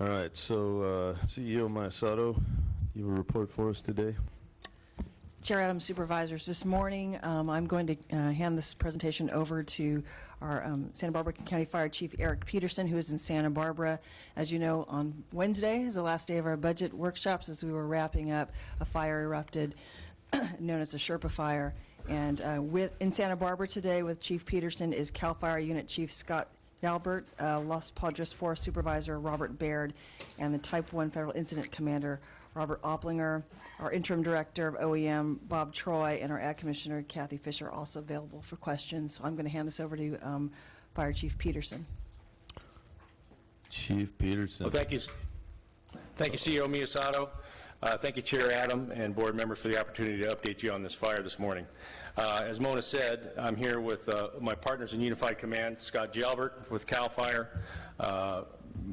All right, so CEO Miyasato, you will report for us today. Chair Adams, Supervisors, this morning I'm going to hand this presentation over to our Santa Barbara County Fire Chief Eric Peterson, who is in Santa Barbara. As you know, on Wednesday is the last day of our budget workshops. As we were wrapping up, a fire erupted known as the Sherpa Fire. And in Santa Barbara today with Chief Peterson is CAL FIRE Unit Chief Scott Albert, Los Padres Forest Supervisor Robert Baird, and the Type 1 Federal Incident Commander Robert Opplinger, our Interim Director of OEM Bob Troy, and our Ag Commissioner Kathy Fisher are also available for questions. So I'm going to hand this over to Fire Chief Peterson. Chief Peterson. Well, thank you, CEO Miyasato. Thank you, Chair Adam, and board members for the opportunity to update you on this fire this morning. As Mona said, I'm here with my partners in Unified Command, Scott Jalbert with CAL FIRE,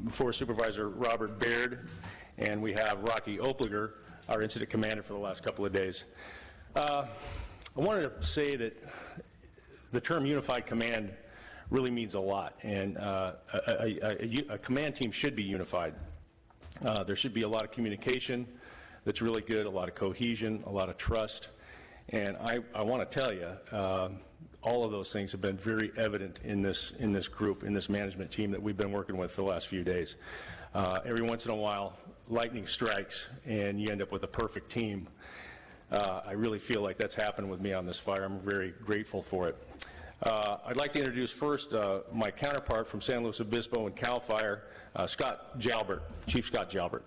Forest Supervisor Robert Baird, and we have Rocky Opplinger, our incident commander for the last couple of days. I wanted to say that the term Unified Command really means a lot, and a command team should be unified. There should be a lot of communication that's really good, a lot of cohesion, a lot of trust, and I want to tell you, all of those things have been very evident in this group, in this management team that we've been working with for the last few days. Every once in a while, lightning strikes, and you end up with a perfect team. I really feel like that's happened with me on this fire. I'm very grateful for it. I'd like to introduce first my counterpart from San Luis Obispo and CAL FIRE, Scott Jalbert, Chief Scott Jalbert.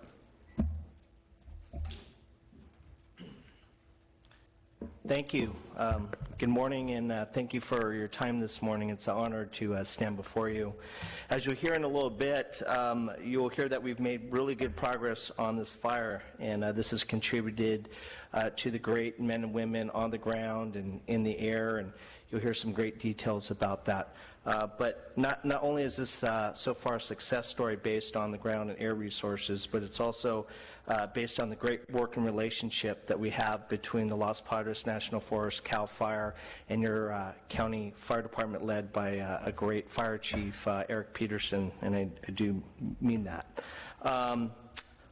Thank you. Good morning, and thank you for your time this morning. It's an honor to stand before you. As you'll hear in a little bit, you will hear that we've made really good progress on this fire, and this has contributed to the great men and women on the ground and in the air, and you'll hear some great details about that. But not only is this so far a success story based on the ground and air resources, but it's also based on the great working relationship that we have between the Los Padres National Forest, CAL FIRE, and your county fire department led by a great fire chief, Eric Peterson, and I do mean that.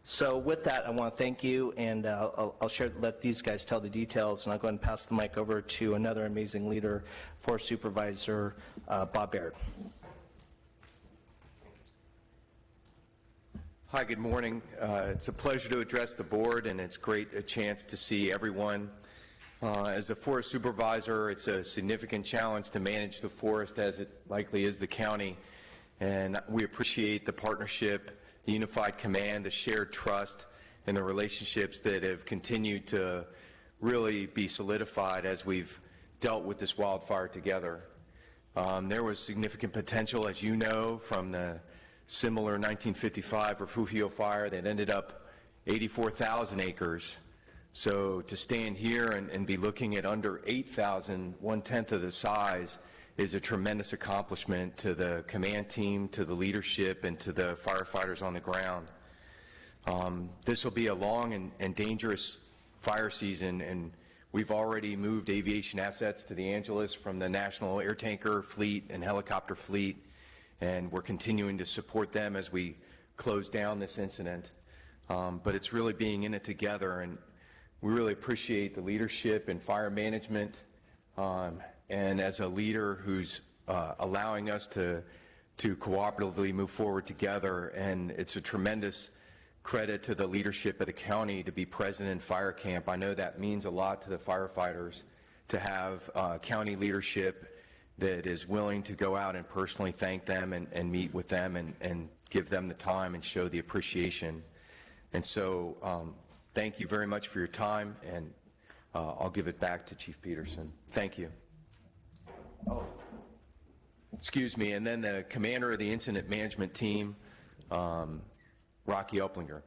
So with that, I want to thank you, and I'll let these guys tell the details, and I'll go ahead and pass the mic over to another amazing leader, Forest Supervisor Bob Baird. Hi, good morning. It's a pleasure to address the board, and it's great a chance to see everyone. As a forest supervisor, it's a significant challenge to manage the forest, as it likely is the county, and we appreciate the partnership, the unified command, the shared trust, and the relationships that have continued to really be solidified as we've dealt with this wildfire together. There was significant potential, as you know, from the similar 1955 Refugio fire that ended up 84,000 acres. So to stand here and be looking at under 8,000, 1/10 of the size, is a tremendous accomplishment to the command team, to the leadership, and to the firefighters on the ground. This will be a long and dangerous fire season, and we've already moved aviation assets to the Angeles from the National Air Tanker Fleet and Helicopter Fleet, and we're continuing to support them as we close down this incident. But it's really being in it together, and we really appreciate the leadership and fire management, and as a leader who's allowing us to cooperatively move forward together. And it's a tremendous credit to the leadership of the county to be present in fire camp. I know that means a lot to the firefighters to have county leadership that is willing to go out and personally thank them and meet with them and give them the time and show the appreciation. And so thank you very much for your time, and I'll give it back to Chief Peterson. Thank you. Oh, excuse me, and then the commander of the incident management team, Rocky Opplinger.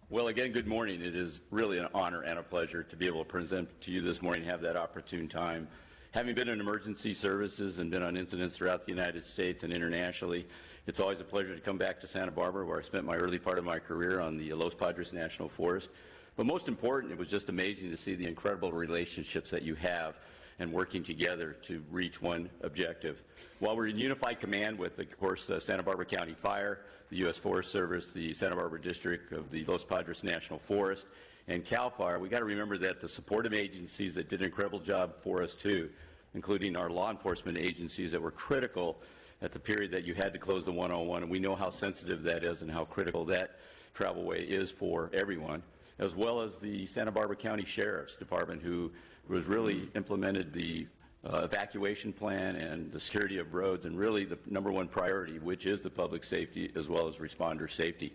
Well, again, good morning. It is really an honor and a pleasure to be able to present to you this morning and have that opportune time. Having been in emergency services and been on incidents throughout the United States and internationally, it's always a pleasure to come back to Santa Barbara, where I spent my early part of my career on the Los Padres National Forest. But most important, it was just amazing to see the incredible relationships that you have and working together to reach one objective. While we're in unified command with, of course, the Santa Barbara County Fire, the U.S. Forest Service, the Santa Barbara District of the Los Padres National Forest, and CAL FIRE, we got to remember that the supportive agencies that did an incredible job for us too, including our law enforcement agencies that were critical at the period that you had to close the 101, and we know how sensitive that is and how critical that travelway is for everyone, as well as the Santa Barbara County Sheriff's Department, who was really implemented the evacuation plan and the security of roads, and really the number one priority, which is the public safety as well as responder safety.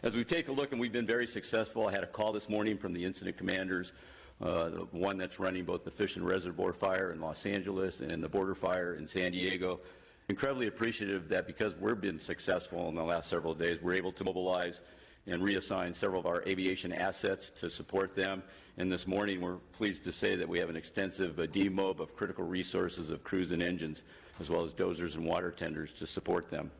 As we take a look, and we've been very successful, I had a call this morning from the incident commanders, the one that's running both the Fish and Reservoir Fire in Los Angeles and the Border Fire in San Diego. Incredibly appreciative that because we've been successful in the last several days, we're able to mobilize and reassign several of our aviation assets to support them. And this morning, we're pleased to say that we have an extensive demob of critical resources of crews and engines, as well as dozers and water tenders to support them.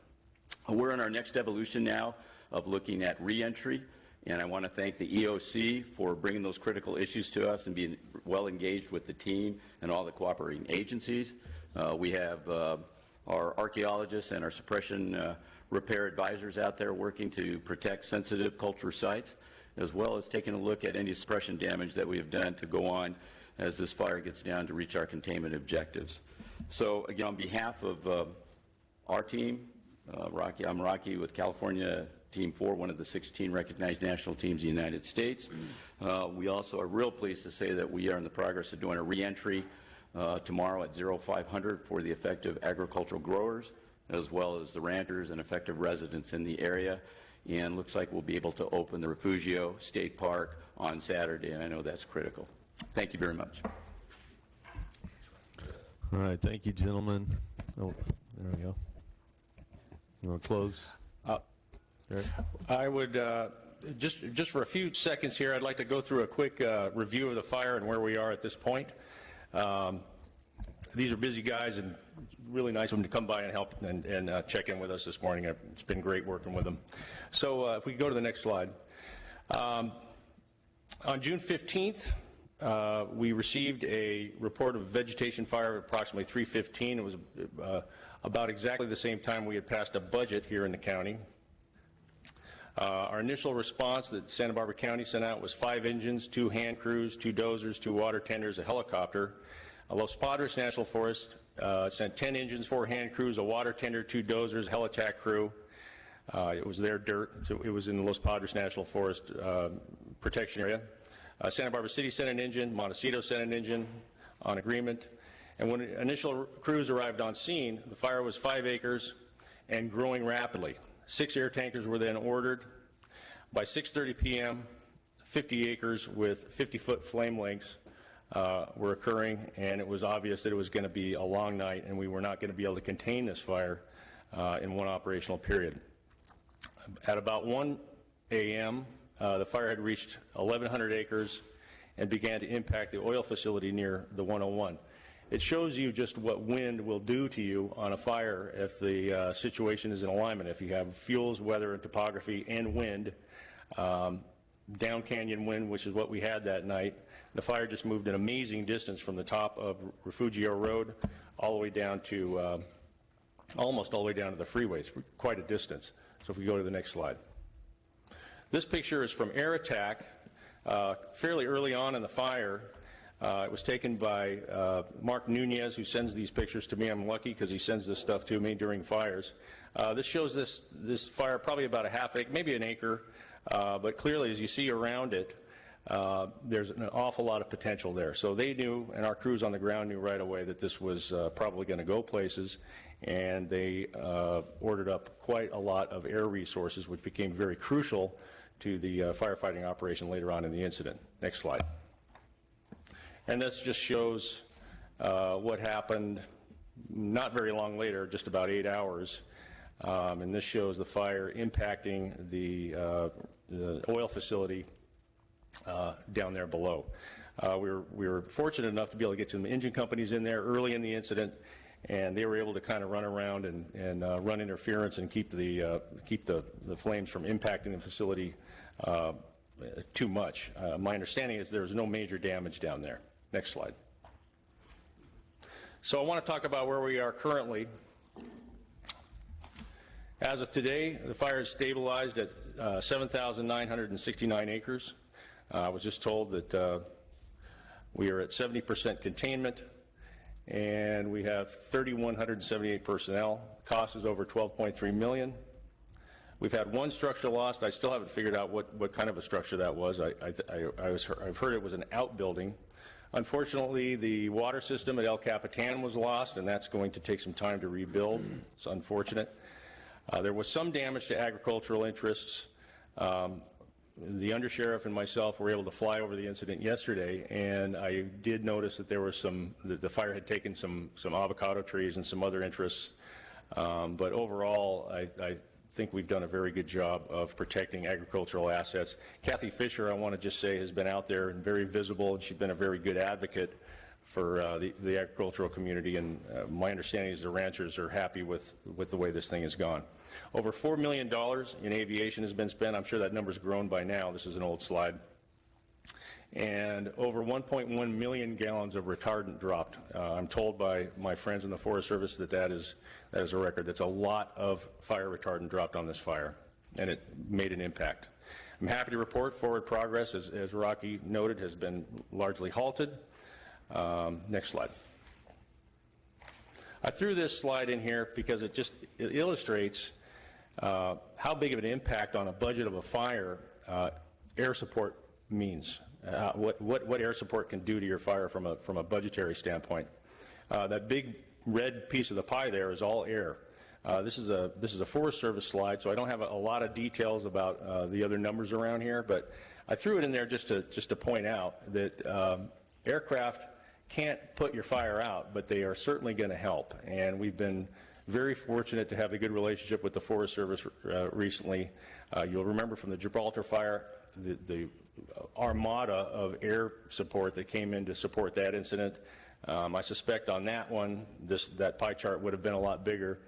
We're in our next evolution now of looking at reentry, and I want to thank the EOC for bringing those critical issues to us and being well engaged with the team and all the cooperating agencies. We have our archaeologists and our suppression repair advisors out there working to protect sensitive cultural sites, as well as taking a look at any suppression damage that we have done to go on as this fire gets down to reach our containment objectives. So again, on behalf of our team, I'm Rocky with California Team 4, one of the 16 recognized national teams in the United States. We also are real pleased to say that we are in the progress of doing a reentry tomorrow at 0500 for the effective agricultural growers, as well as the ranchers and effective residents in the area. And looks like we'll be able to open the Refugio State Park on Saturday, and I know that's critical. Thank you very much. All right, thank you, gentlemen. Oh, there we go. You want to close? Eric? I would, just for a few seconds here, I'd like to go through a quick review of the fire and where we are at this point. These are busy guys, and really nice of them to come by and help and check in with us this morning. It's been great working with them. So if we go to the next slide. On June 15th, we received a report of vegetation fire at approximately 3:15. It was about exactly the same time we had passed a budget here in the county. Our initial response that Santa Barbara County sent out was 5 engines, 2 hand crews, 2 dozers, 2 water tenders, a helicopter. Los Padres National Forest sent 10 engines, 4 hand crews, a water tender, 2 dozers, helitack crew. It was their dirt, so it was in the Los Padres National Forest protection area. Santa Barbara City sent an engine, Montecito sent an engine on agreement. And when initial crews arrived on scene, the fire was 5 acres and growing rapidly. 6 air tankers were then ordered. By 6:30 p.m., 50 acres with 50-foot flame lengths were occurring, and it was obvious that it was going to be a long night, and we were not going to be able to contain this fire in one operational period. At about 1 a.m., the fire had reached 1,100 acres and began to impact the oil facility near the 101. It shows you just what wind will do to you on a fire if the situation is in alignment. If you have fuels, weather, and topography, and wind, down canyon wind, which is what we had that night, the fire just moved an amazing distance from the top of Refugio Road all the way down to, almost all the way down to the freeways, quite a distance. So if we go to the next slide. This picture is from air attack, fairly early on in the fire. It was taken by Mark Nunez, who sends these pictures to me. I'm lucky because he sends this stuff to me during fires. This shows this fire probably about a half acre, maybe an acre, but clearly as you see around it, there's an awful lot of potential there. So they knew, and our crews on the ground knew right away that this was probably going to go places, and they ordered up quite a lot of air resources, which became very crucial to the firefighting operation later on in the incident. Next slide. And this just shows what happened not very long later, just about 8 hours. And this shows the fire impacting the oil facility down there below. We were fortunate enough to be able to get some engine companies in there early in the incident, and they were able to kind of run around and run interference and keep the flames from impacting the facility too much. My understanding is there's no major damage down there. Next slide. So I want to talk about where we are currently. As of today, the fire is stabilized at 7,969 acres. I was just told that we are at 70% containment, and we have 3,178 personnel. Cost is over $12.3 million. We've had one structure lost. I still haven't figured out what kind of a structure that was. I've heard it was an outbuilding. Unfortunately, the water system at El Capitan was lost, and that's going to take some time to rebuild. It's unfortunate. There was some damage to agricultural interests. The undersheriff and myself were able to fly over the incident yesterday, and I did notice that there was the fire had taken some avocado trees and some other interests. But overall, I think we've done a very good job of protecting agricultural assets. Kathy Fisher, I want to just say, has been out there and very visible, and she's been a very good advocate for the agricultural community, and my understanding is the ranchers are happy with the way this thing has gone. Over $4 million in aviation has been spent. I'm sure that number's grown by now. This is an old slide. And over 1.1 million gallons of retardant dropped. I'm told by my friends in the Forest Service that is a record. That's a lot of fire retardant dropped on this fire, and it made an impact. I'm happy to report forward progress, as Rocky noted, has been largely halted. Next slide. I threw this slide in here because it illustrates how big of an impact on a budget of a fire air support means. What air support can do to your fire from a budgetary standpoint. That big red piece of the pie there is all air. This is a Forest Service slide, so I don't have a lot of details about the other numbers around here, but I threw it in there just to point out that aircraft can't put your fire out, but they are certainly going to help. And we've been very fortunate to have a good relationship with the Forest Service recently. You'll remember from the Gibraltar fire, the armada of air support that came in to support that incident. I suspect on that one, that pie chart would have been a lot bigger.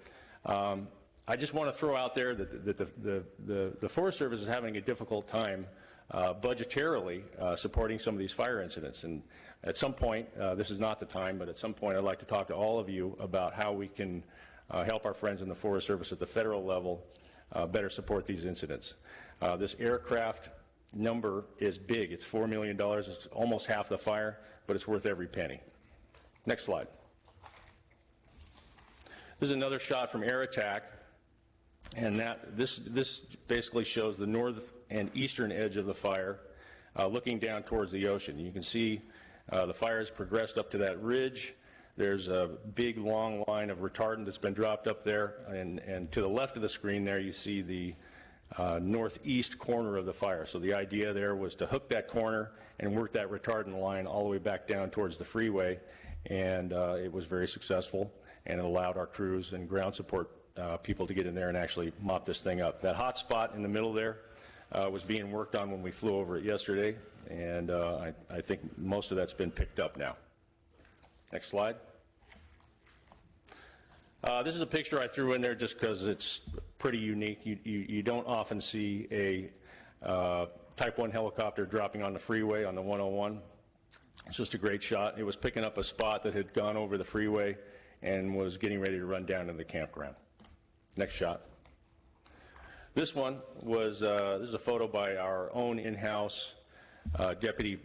I just want to throw out there that the Forest Service is having a difficult time budgetarily supporting some of these fire incidents. And at some point, this is not the time, but at some point I'd like to talk to all of you about how we can help our friends in the Forest Service at the federal level better support these incidents. This aircraft number is big. It's $4 million. It's almost half the fire, but it's worth every penny. Next slide. This is another shot from air attack, and this basically shows the north and eastern edge of the fire looking down towards the ocean. You can see the fire has progressed up to that ridge. There's a big long line of retardant that's been dropped up there, and to the left of the screen there you see the northeast corner of the fire. So the idea there was to hook that corner and work that retardant line all the way back down towards the freeway, and it was very successful, and it allowed our crews and ground support people to get in there and actually mop this thing up. That hot spot in the middle there was being worked on when we flew over it yesterday, and I think most of that's been picked up now. Next slide. This is a picture I threw in there just because it's pretty unique. You don't often see a Type 1 helicopter dropping on the freeway on the 101. It's just a great shot. It was picking up a spot that had gone over the freeway and was getting ready to run down to the campground. Next shot. This one was, this is a photo by our own in-house Deputy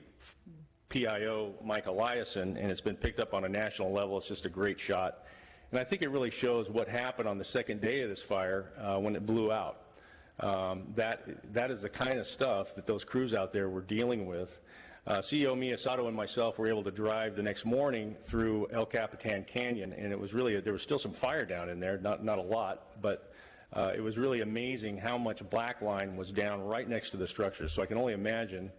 PIO, Mike Eliason, and it's been picked up on a national level. It's just a great shot. And I think it really shows what happened on the second day of this fire when it blew out. That is the kind of stuff that those crews out there were dealing with. CEO Miyasato and myself were able to drive the next morning through El Capitan Canyon, and it was really, there was still some fire down in there, not a lot, but it was really amazing how much black line was down right next to the structure. So I can only imagine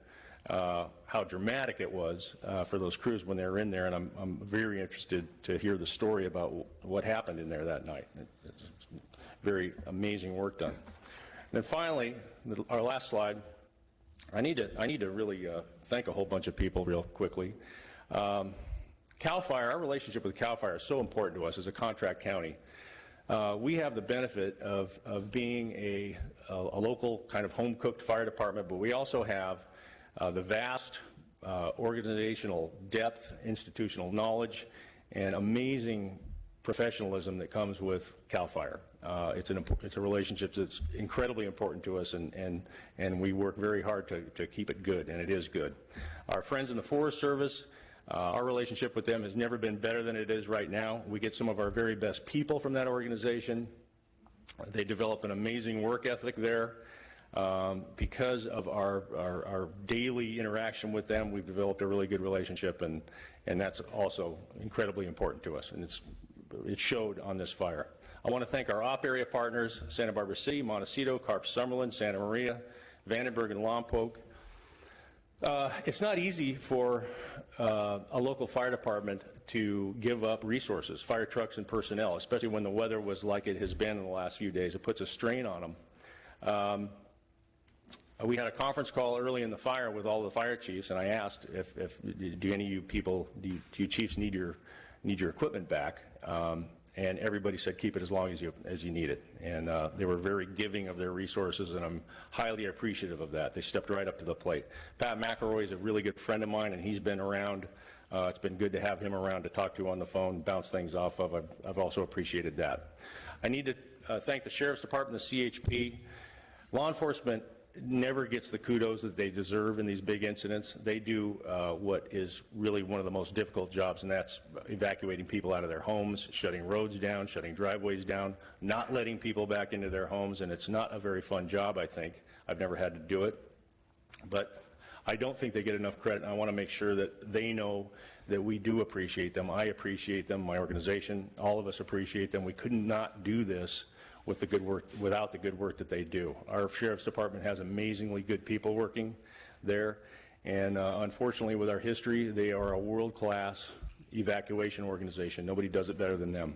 how dramatic it was for those crews when they were in there, and I'm very interested to hear the story about what happened in there that night. It's very amazing work done. And then finally, our last slide, I need to really thank a whole bunch of people real quickly. CAL FIRE, our relationship with CAL FIRE is so important to us as a contract county. We have the benefit of being a local kind of home-cooked fire department, but we also have the vast organizational depth, institutional knowledge, and amazing professionalism that comes with CAL FIRE. It's a relationship that's incredibly important to us, and we work very hard to keep it good, and it is good. Our friends in the Forest Service, our relationship with them has never been better than it is right now. We get some of our very best people from that organization. They develop an amazing work ethic there. Because of our daily interaction with them, we've developed a really good relationship, and that's also incredibly important to us, and it showed on this fire. I want to thank our op area partners, Santa Barbara City, Montecito, Carp Summerlin, Santa Maria, Vandenberg, and Lompoc. It's not easy for a local fire department to give up resources, fire trucks and personnel, especially when the weather was like it has been in the last few days. It puts a strain on them. We had a conference call early in the fire with all the fire chiefs, and I asked if do any of you people, do you chiefs need your equipment back? And everybody said keep it as long as you need it. And they were very giving of their resources, and I'm highly appreciative of that. They stepped right up to the plate. Pat McElroy is a really good friend of mine, and he's been around. It's been good to have him around to talk to on the phone, bounce things off of. I've also appreciated that. I need to thank the Sheriff's Department, the CHP. Law enforcement never gets the kudos that they deserve in these big incidents. They do what is really one of the most difficult jobs, and that's evacuating people out of their homes, shutting roads down, shutting driveways down, not letting people back into their homes, and it's not a very fun job, I think. I've never had to do it, but I don't think they get enough credit, and I want to make sure that they know that we do appreciate them. I appreciate them, my organization, all of us appreciate them. We could not do this with the good work, without the good work that they do. Our Sheriff's Department has amazingly good people working there, and unfortunately with our history, they are a world-class evacuation organization. Nobody does it better than them.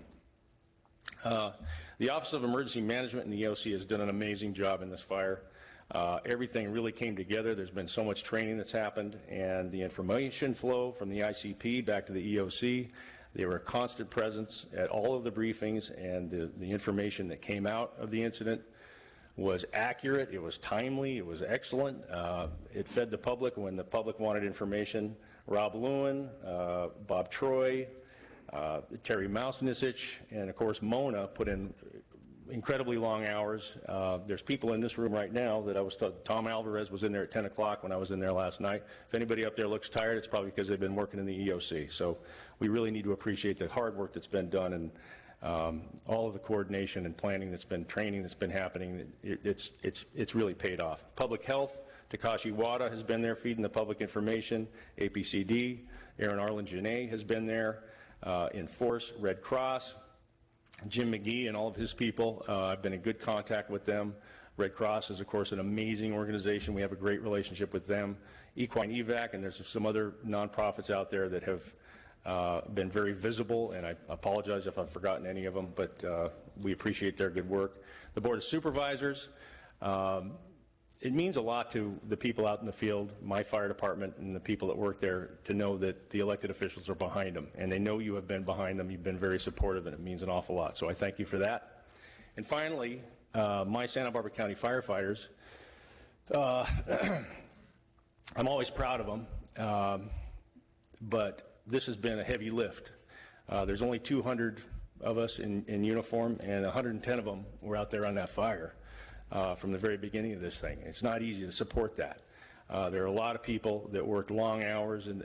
The Office of Emergency Management and the EOC has done an amazing job in this fire. Everything really came together. There's been so much training that's happened, and the information flow from the ICP back to the EOC. They were a constant presence at all of the briefings, and the information that came out of the incident was accurate, it was timely, it was excellent. It fed the public when the public wanted information. Rob Lewin, Bob Troy, Terry Mausnisich, and of course Mona put in incredibly long hours. There's people in this room right now that I was told. Tom Alvarez was in there at 10 o'clock when I was in there last night. If anybody up there looks tired, it's probably because they've been working in the EOC. So we really need to appreciate the hard work that's been done, and all of the coordination and planning that's been, training that's been happening. It's really paid off. Public Health, Takashi Wada has been there feeding the public information. APCD, Aaron Arlen-Janae has been there. Enforce, Red Cross, Jim McGee and all of his people. I've been in good contact with them. Red Cross is, of course, an amazing organization. We have a great relationship with them. Equine Evac, and there's some other nonprofits out there that have been very visible, and I apologize if I've forgotten any of them, but we appreciate their good work. The Board of Supervisors, it means a lot to the people out in the field, my fire department and the people that work there, to know that the elected officials are behind them, and they know you have been behind them. You've been very supportive, and it means an awful lot, so I thank you for that. And finally, my Santa Barbara County firefighters, I'm always proud of them, but this has been a heavy lift. There's only 200 of us in uniform, and 110 of them were out there on that fire from the very beginning of this thing. It's not easy to support that. There are a lot of people that worked long hours, and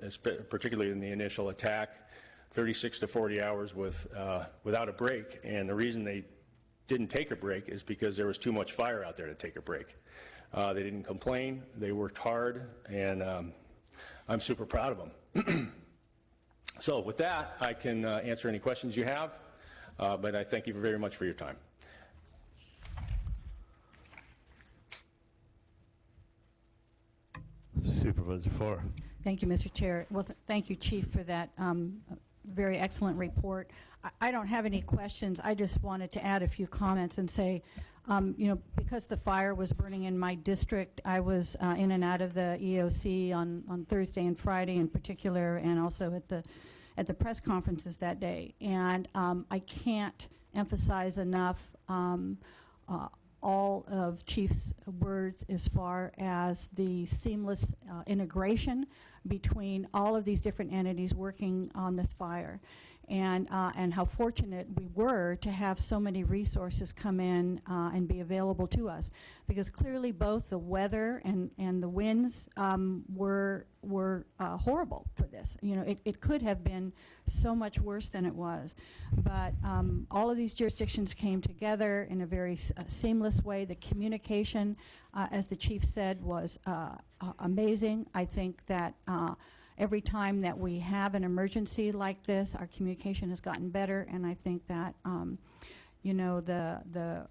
particularly in the initial attack, 36 to 40 hours without a break, and the reason they didn't take a break is because there was too much fire out there to take a break. They didn't complain, they worked hard, and I'm super proud of them. So with that, I can answer any questions you have, but I thank you very much for your time. Supervisor Farr. Thank you, Mr. Chair. Well, thank you, Chief, for that very excellent report. I don't have any questions. I just wanted to add a few comments and say, you know, because the fire was burning in my district, I was in and out of the EOC on Thursday and Friday in particular, and also at the press conferences that day. And I can't emphasize enough all of Chief's words as far as the seamless integration between all of these different entities working on this fire. and how fortunate we were to have so many resources come in and be available to us, because clearly both the weather and the winds were horrible for this. You know, it could have been so much worse than it was, but all of these jurisdictions came together in a very seamless way. The communication, as the chief said, was amazing. I think that every time that we have an emergency like this, our communication has gotten better, and I think that you know, the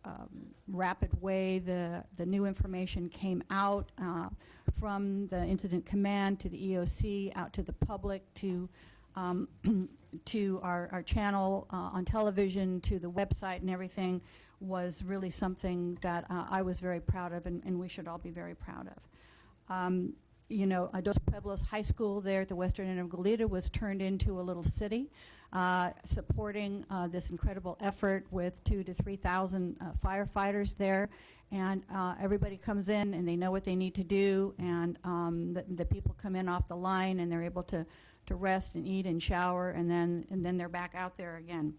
rapid way the new information came out from the incident command to the EOC, out to the public, to to our channel on television, to the website and everything, was really something that I was very proud of, and we should all be very proud of. You know, Dos Pueblos High School there at the western end of Goleta was turned into a little city, supporting this incredible effort with 2,000 to 3,000 firefighters there. And everybody comes in and they know what they need to do, and the people come in off the line and they're able to rest and eat and shower, and then they're back out there again.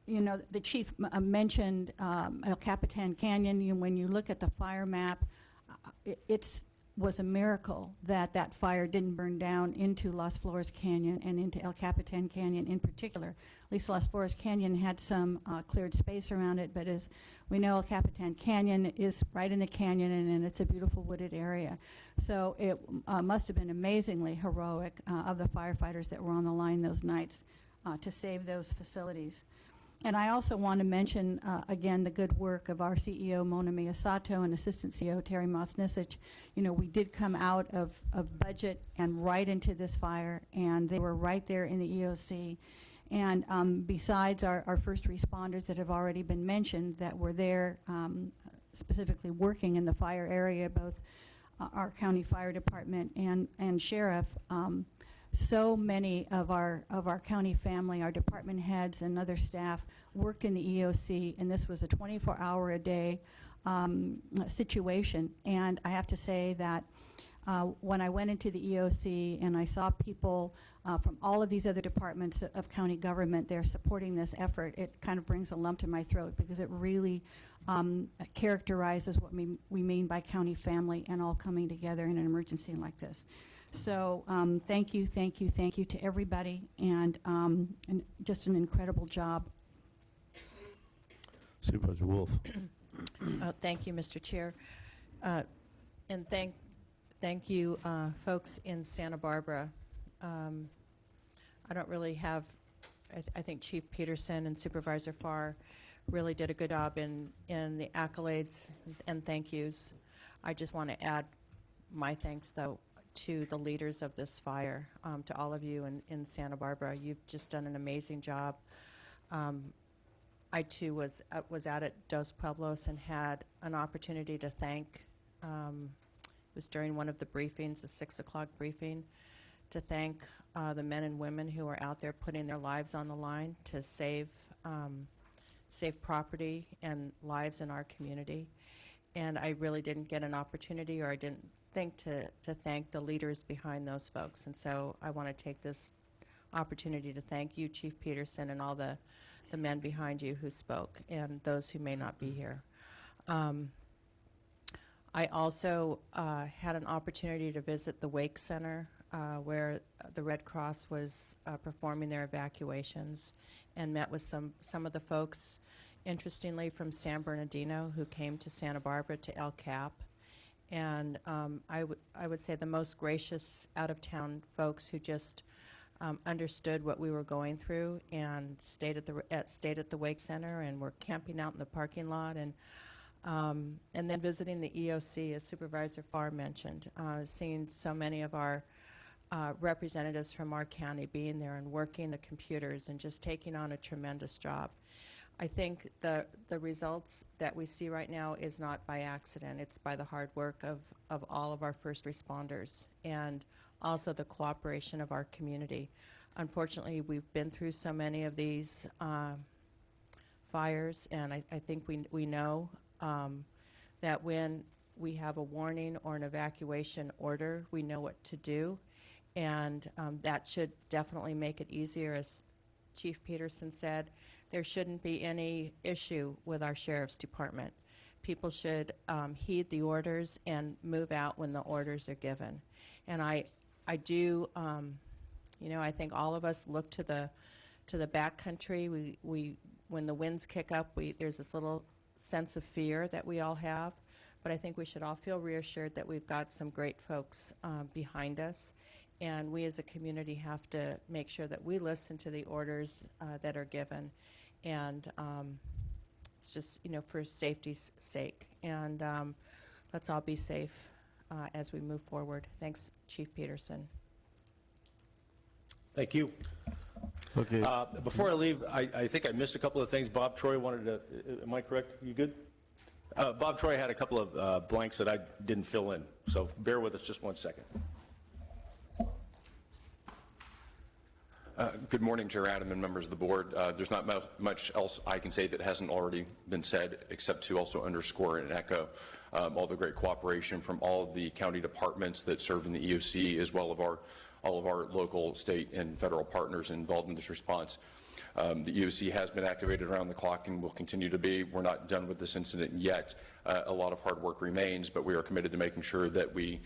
You know, the chief mentioned El Capitan Canyon. When you look at the fire map, it was a miracle that that fire didn't burn down into Las Flores Canyon and into El Capitan Canyon in particular. At least Las Flores Canyon had some cleared space around it, but as we know, El Capitan Canyon is right in the canyon, and it's a beautiful wooded area. So it must have been amazingly heroic of the firefighters that were on the line those nights to save those facilities. And I also want to mention, again, the good work of our CEO, Mona Miyasato, and Assistant CEO, Terry Mosnisich. You know, we did come out of budget and right into this fire, and they were right there in the EOC. And besides our first responders that have already been mentioned that were there specifically working in the fire area, both our county fire department and sheriff, so many of our county family, our department heads and other staff worked in the EOC, and this was a 24-hour-a-day situation. And I have to say that when I went into the EOC and I saw people from all of these other departments of county government there supporting this effort, it kind of brings a lump to my throat, because it really characterizes what we mean by county family and all coming together in an emergency like this. So thank you to everybody, and just an incredible job. Supervisor Wolf. Thank you, Mr. Chair. And thank you, folks in Santa Barbara. I don't really have, I think Chief Peterson and Supervisor Farr really did a good job in the accolades and thank yous. I just want to add my thanks, though, to the leaders of this fire, to all of you in Santa Barbara. You've just done an amazing job. I too was out at Dos Pueblos and had an opportunity to thank, it was during one of the briefings, the 6 o'clock briefing, to thank the men and women who are out there putting their lives on the line to save property and lives in our community. And I really didn't get an opportunity, or I didn't think to thank the leaders behind those folks. And so I want to take this opportunity to thank you, Chief Peterson, and all the men behind you who spoke, and those who may not be here. I also had an opportunity to visit the Wake Center, where the Red Cross was performing their evacuations, and met with some of the folks, interestingly, from San Bernardino, who came to Santa Barbara to El Cap. And I would say the most gracious out-of-town folks who just understood what we were going through, and stayed at the Wake Center, and were camping out in the parking lot, and then visiting the EOC, as Supervisor Farr mentioned, seeing so many of our representatives from our county being there and working the computers and just taking on a tremendous job. I think the results that we see right now is not by accident. It's by the hard work of all of our first responders, and also the cooperation of our community. Unfortunately, we've been through so many of these fires, and I think we know that when we have a warning or an evacuation order, we know what to do. and that should definitely make it easier. As Chief Peterson said, there shouldn't be any issue with our Sheriff's Department. People should heed the orders and move out when the orders are given. And I do, I think all of us look to the back country. We when the winds kick up, there's this little sense of fear that we all have. But I think we should all feel reassured that we've got some great folks behind us. And we as a community have to make sure that we listen to the orders that are given. And it's just, for safety's sake. And let's all be safe as we move forward. Thanks, Chief Peterson. Thank you. Okay. Before I leave, I think I missed a couple of things. Bob Troy wanted to, am I correct? You good? Bob Troy had a couple of blanks that I didn't fill in, so bear with us just 1 second. Good morning, Chair Adam and members of the board. There's not much else I can say that hasn't already been said, except to also underscore and echo all the great cooperation from all of the county departments that serve in the EOC, as well as all of our local, state, and federal partners involved in this response. The EOC has been activated around the clock and will continue to be. We're not done with this incident yet. A lot of hard work remains, but we are committed to making sure that we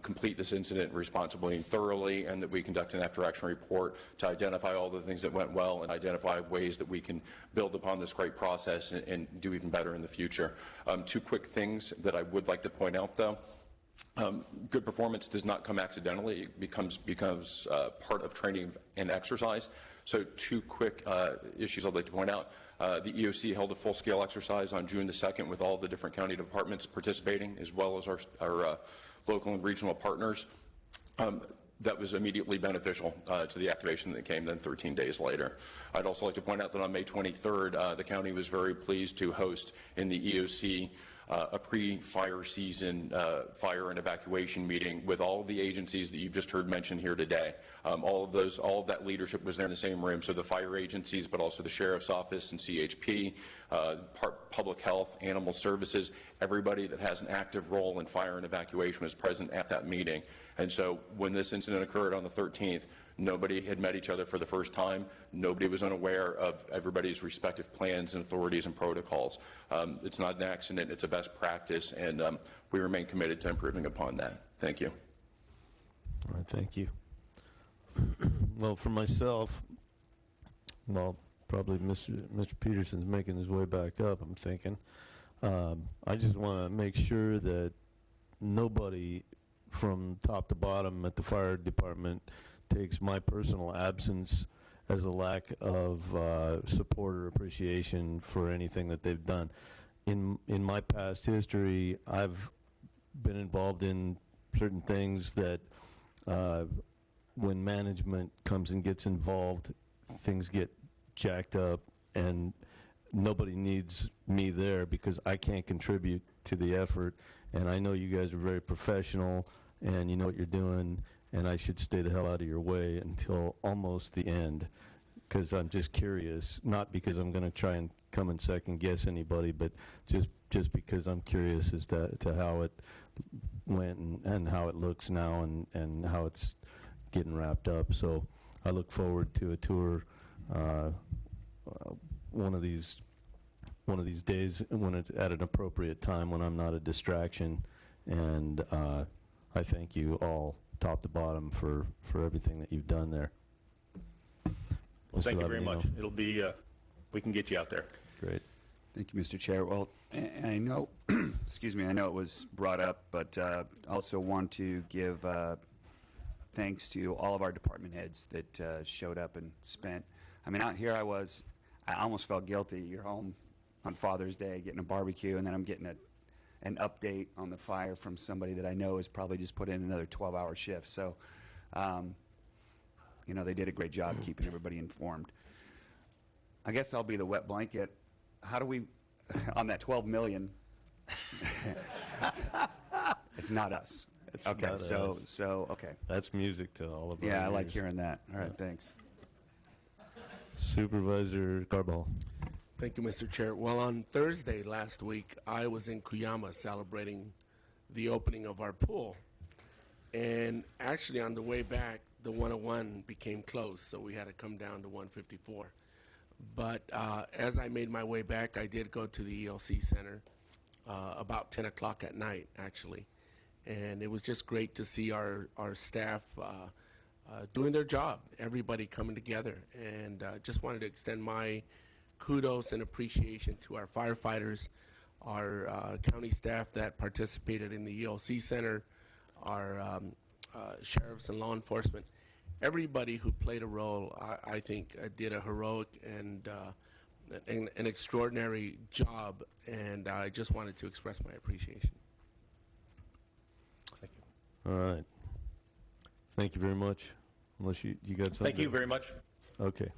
complete this incident responsibly and thoroughly, and that we conduct an after-action report to identify all the things that went well and identify ways that we can build upon this great process and do even better in the future. Two quick things that I would like to point out, though. Good performance does not come accidentally. It becomes part of training and exercise. So two quick issues I'd like to point out. The EOC held a full-scale exercise on June the 2nd with all the different county departments participating, as well as our local and regional partners. That was immediately beneficial to the activation that came then 13 days later. I'd also like to point out that on May 23rd, the county was very pleased to host in the EOC a pre-fire season fire and evacuation meeting with all of the agencies that you've just heard mentioned here today. All of that leadership was there in the same room. So the fire agencies, but also the Sheriff's Office and CHP, Public Health, Animal Services, everybody that has an active role in fire and evacuation was present at that meeting. And so when this incident occurred on the 13th, nobody had met each other for the first time. Nobody was unaware of everybody's respective plans and authorities and protocols. It's not an accident. It's a best practice, and we remain committed to improving upon that. Thank you. All right, thank you. Well, for myself, probably Mr. Peterson's making his way back up, I'm thinking. I just want to make sure that nobody from top to bottom at the fire department takes my personal absence as a lack of support or appreciation for anything that they've done. In my past history, I've been involved in certain things that when management comes and gets involved, things get jacked up, and nobody needs me there because I can't contribute to the effort. And I know you guys are very professional and you know what you're doing, and I should stay the hell out of your way until almost the end, because I'm just curious, not because I'm going to try and come and second guess anybody, but just because I'm curious as to how it went and how it looks now and how it's getting wrapped up. So I look forward to a tour one of these days when it's at an appropriate time when I'm not a distraction. And I thank you all, top to bottom, for everything that you've done there. Well, thank you very much. It'll be, we can get you out there. Great. Thank you, Mr. Chair. Well, and I know, excuse me, I know it was brought up, but also want to give thanks to all of our department heads that showed up and spent. I mean, out here I almost felt guilty. You're home on Father's Day getting a barbecue, and then I'm getting an update on the fire from somebody that I know has probably just put in another 12-hour shift. So, you know, they did a great job keeping everybody informed. I guess I'll be the wet blanket. How do we, on that 12 million, it's not us. It's okay, not so us. Okay. That's music to all of us. Yeah, I like hearing that. All right, thanks. Supervisor Carball. Thank you, Mr. Chair. Well, on Thursday last week, I was in Cuyama celebrating the opening of our pool. And actually, on the way back, the 101 became closed, so we had to come down to 154. But as I made my way back, I did go to the ELC Center about 10 o'clock at night, actually. And it was just great to see our staff doing their job, everybody coming together. And just wanted to extend my kudos and appreciation to our firefighters, our county staff that participated in the ELC Center, our sheriffs and law enforcement. Everybody who played a role, I think, did a heroic and an extraordinary job, and I just wanted to express my appreciation. Thank you. All right. Thank you very much. Unless you got something. Thank you very much. Okay.